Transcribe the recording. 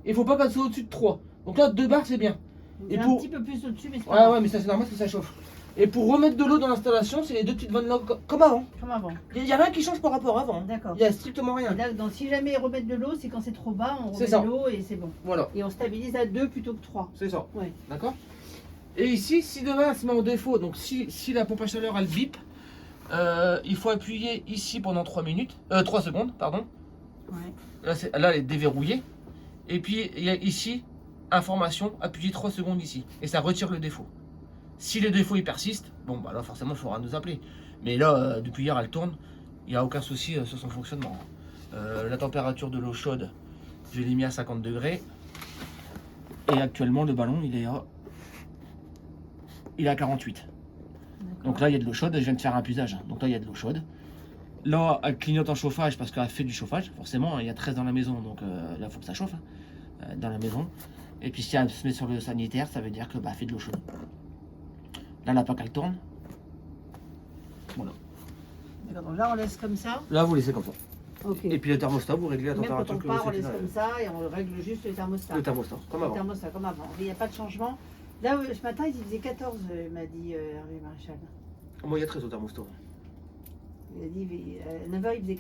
il faut pas passer au-dessus de 3. Donc là, 2 bars, c'est bien. Et pour- un petit peu plus au-dessus, mais c'est Ouais, pas ouais, mais ça c'est normal parce que ça chauffe. Et pour remettre de l'eau dans l'installation, c'est les 2 petites vannes là, comme avant. comme avant. Il n'y a rien qui change par rapport à avant. D'accord. Il n'y a strictement rien. Et là, donc, si jamais remettre de l'eau, c'est quand c'est trop bas, on C'est remet ça. de l'eau et c'est bon. Voilà, Et on stabilise à 2 plutôt que 3. c'est ça. Ouais. D'accord. Et ici, si demain elle se met en défaut, donc si la pompe à chaleur elle bip, il faut appuyer ici pendant 3 minutes, 3 secondes, pardon. Ouais. Là, elle est déverrouillée. Et puis il y a ici, information, appuyer 3 secondes ici. Et ça retire le défaut. Si le défaut il persiste, bon bah là forcément il faudra nous appeler. Mais là, depuis hier elle tourne, il n'y a aucun souci sur son fonctionnement. La température de l'eau chaude, je l'ai mis à 50 degrés. Et actuellement le ballon il est à 48. Donc là il y a de l'eau chaude, je viens de faire un puisage. Donc là il y a de l'eau chaude. Là elle clignote en chauffage parce qu'elle fait du chauffage, forcément, il y a 13 dans la maison, donc là il faut que ça chauffe dans la maison. Et puis si elle se met sur le sanitaire, ça veut dire que bah, elle fait de l'eau chaude. Là la plaque elle tourne. Voilà. D'accord, donc là on laisse comme ça. Là vous laissez comme ça. Ok. Et puis le thermostat, vous réglez la Même quand température on que part, vous on laisse souhaitez. comme ça et on règle juste le thermostat. Le thermostat, comme Le avant. thermostat comme avant. Il n'y a pas de changement. Là, ce matin, il faisait 14, m'a dit Hervé Maréchal. Moi il y a 13 au thermostat. Il a dit, à 9h, il faisait